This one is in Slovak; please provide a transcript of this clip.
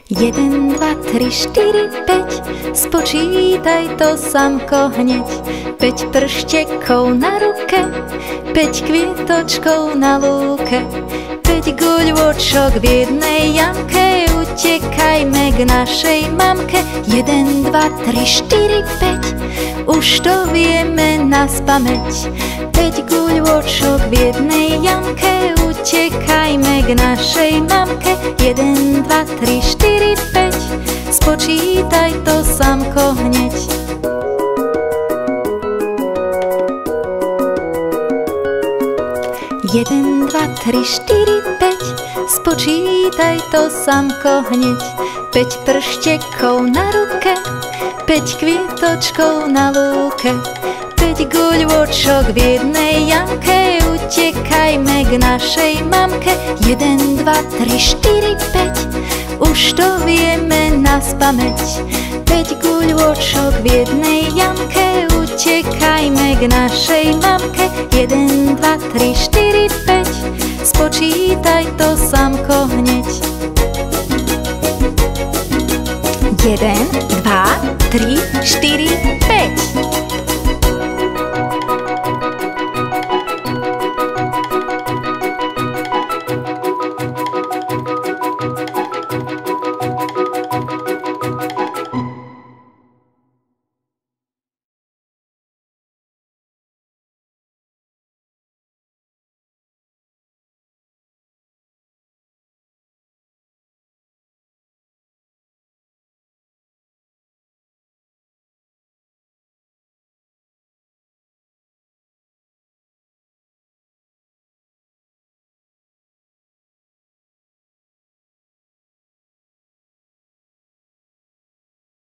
1, 2, 3, 4, 5, spočítaj to, samko, hneď. 5 prštekov na ruke, 5 kvietočkov na lúke, 5 guľôčok v jednej jamke, utekajme k našej mamke. 1, 2, 3, 4, 5, už to vieme naspamäť. 5 guľôčok v jednej jamke, utekajme k našej mamke. 1, 2, 3, 4, 5, spočítaj to, samko, hneď. 1, 2, 3, 4, 5, spočítaj to, samko, hneď. 5 prštekov na ruke, 5 kvietočkov na lúke, 5 guľôčok v jednej jamke, utekajme k našej mamke. 1, 2, 3, 4, 5, už to vieme naspamäť. 5 guľôčok v jednej jamke, utekajme k našej mamke. 1, 2, 3, 4, 5, spočítaj to, samko, hneď. 1,